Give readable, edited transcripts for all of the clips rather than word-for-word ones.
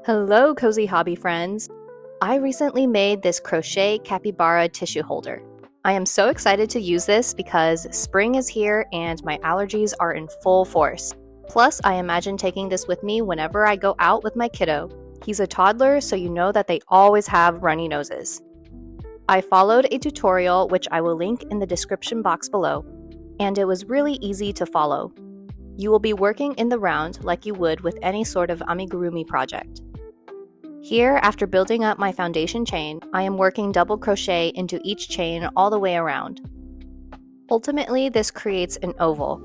Hello, cozy hobby friends! I recently made this crochet capybara tissue holder. I am so excited to use this because spring is here and my allergies are in full force. Plus, I imagine taking this with me whenever I go out with my kiddo. He's a toddler, so you know that they always have runny noses. I followed a tutorial, which I will link in the description box below, and it was really easy to follow. You will be working in the round like you would with any sort of amigurumi project. Here, after building up my foundation chain, I am working double crochet into each chain all the way around. Ultimately, this creates an oval.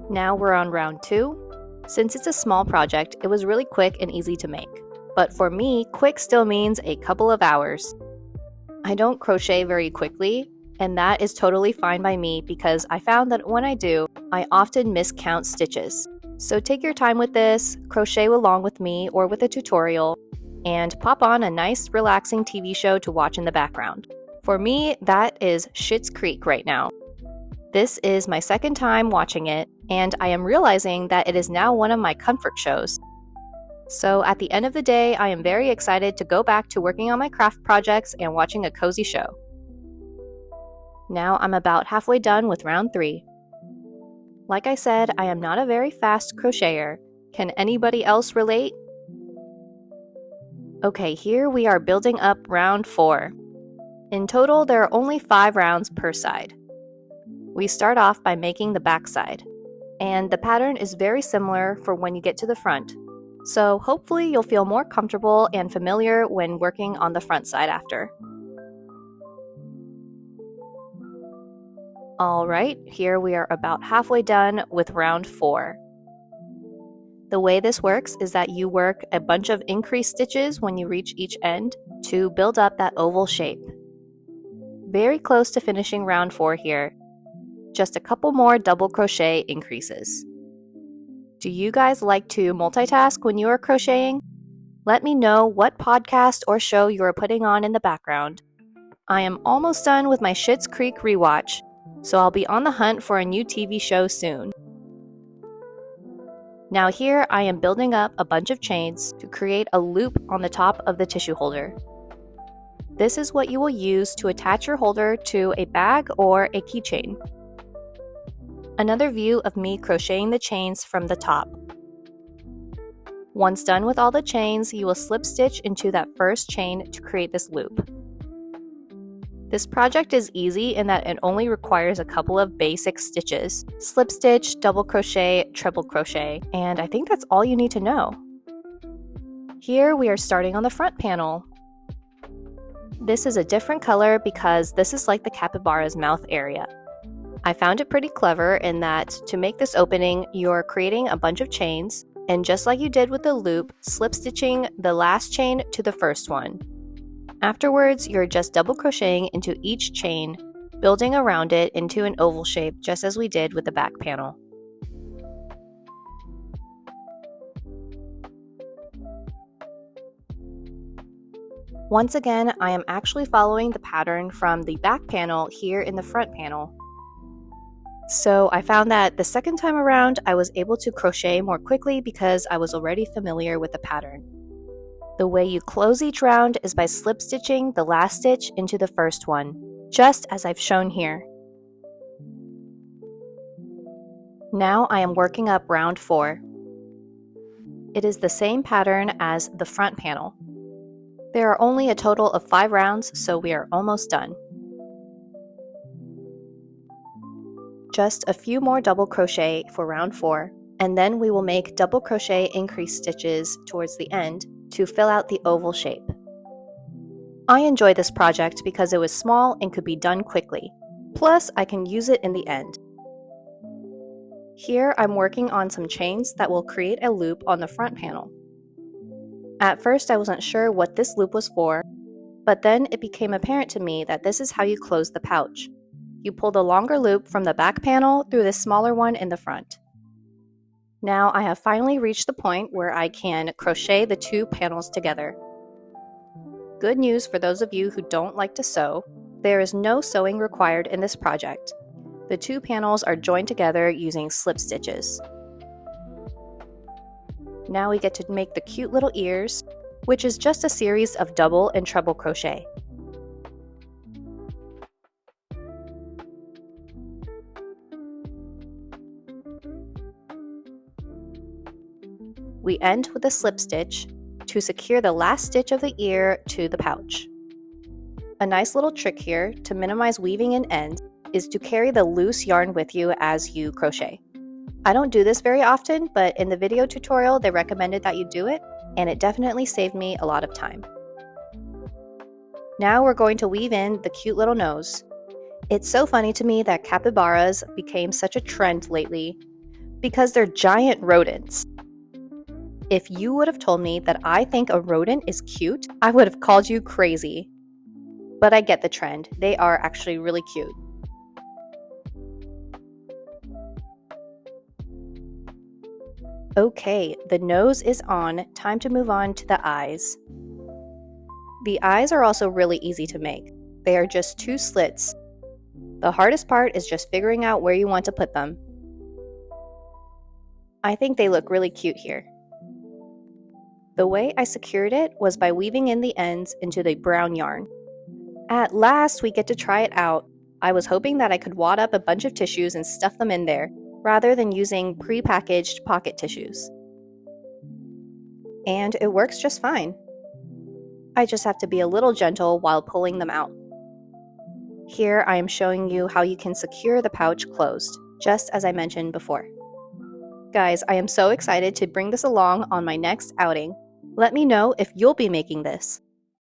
Now we're on round 2. Since it's a small project, it was really quick and easy to make. But for me, quick still means a couple of hours. I don't crochet very quickly, and that is totally fine by me because I found that when I do, I often miscount stitches. So take your time with this, crochet along with me or with a tutorial, and pop on a nice relaxing TV show to watch in the background. For me, that is Schitt's Creek right now. This is my second time watching it, and I am realizing that it is now one of my comfort shows. So at the end of the day, I am very excited to go back to working on my craft projects and watching a cozy show. Now I'm about halfway done with round 3. Like I said, I am not a very fast crocheter. Can anybody else relate? Okay, here we are building up round 4. In total, there are only 5 rounds per side. We start off by making the back side, and the pattern is very similar for when you get to the front. So hopefully you'll feel more comfortable and familiar when working on the front side after. Alright, here we are about halfway done with round 4. The way this works is that you work a bunch of increased stitches when you reach each end to build up that oval shape. Very close to finishing round 4 here. Just a couple more double crochet increases. Do you guys like to multitask when you are crocheting? Let me know what podcast or show you are putting on in the background. I am almost done with my Schitt's Creek rewatch, so I'll be on the hunt for a new TV show soon. Now here I am building up a bunch of chains to create a loop on the top of the tissue holder. This is what you will use to attach your holder to a bag or a keychain. Another view of me crocheting the chains from the top. Once done with all the chains, you will slip stitch into that first chain to create this loop. This project is easy in that it only requires a couple of basic stitches: slip stitch, double crochet, treble crochet, and I think that's all you need to know. Here we are starting on the front panel. This is a different color because this is like the capybara's mouth area. I found it pretty clever in that to make this opening, you're creating a bunch of chains, and just like you did with the loop, slip stitching the last chain to the first one. Afterwards, you're just double crocheting into each chain, building around it into an oval shape just as we did with the back panel. Once again, I am actually following the pattern from the back panel here in the front panel. So I found that the second time around, I was able to crochet more quickly because I was already familiar with the pattern. The way you close each round is by slip stitching the last stitch into the first one, just as I've shown here. Now I am working up round 4. It is the same pattern as the front panel. There are only a total of 5 rounds, so we are almost done. Just a few more double crochet for round 4, and then we will make double crochet increase stitches towards the end to fill out the oval shape. I enjoy this project because it was small and could be done quickly. Plus, I can use it in the end. Here I'm working on some chains that will create a loop on the front panel. At first I wasn't sure what this loop was for, but then it became apparent to me that this is how you close the pouch. You pull the longer loop from the back panel through the smaller one in the front. Now I have finally reached the point where I can crochet the 2 panels together. Good news for those of you who don't like to sew, there is no sewing required in this project. The 2 panels are joined together using slip stitches. Now we get to make the cute little ears, which is just a series of double and treble crochet. We end with a slip stitch to secure the last stitch of the ear to the pouch. A nice little trick here to minimize weaving in ends is to carry the loose yarn with you as you crochet. I don't do this very often, but in the video tutorial they recommended that you do it, and it definitely saved me a lot of time. Now we're going to weave in the cute little nose. It's so funny to me that capybaras became such a trend lately because they're giant rodents. If you would have told me that I think a rodent is cute, I would have called you crazy. But I get the trend. They are actually really cute. Okay, the nose is on. Time to move on to the eyes. The eyes are also really easy to make. They are just 2 slits. The hardest part is just figuring out where you want to put them. I think they look really cute here. The way I secured it was by weaving in the ends into the brown yarn. At last, we get to try it out. I was hoping that I could wad up a bunch of tissues and stuff them in there, rather than using pre-packaged pocket tissues. And it works just fine. I just have to be a little gentle while pulling them out. Here I am showing you how you can secure the pouch closed, just as I mentioned before. Guys, I am so excited to bring this along on my next outing. Let me know if you'll be making this.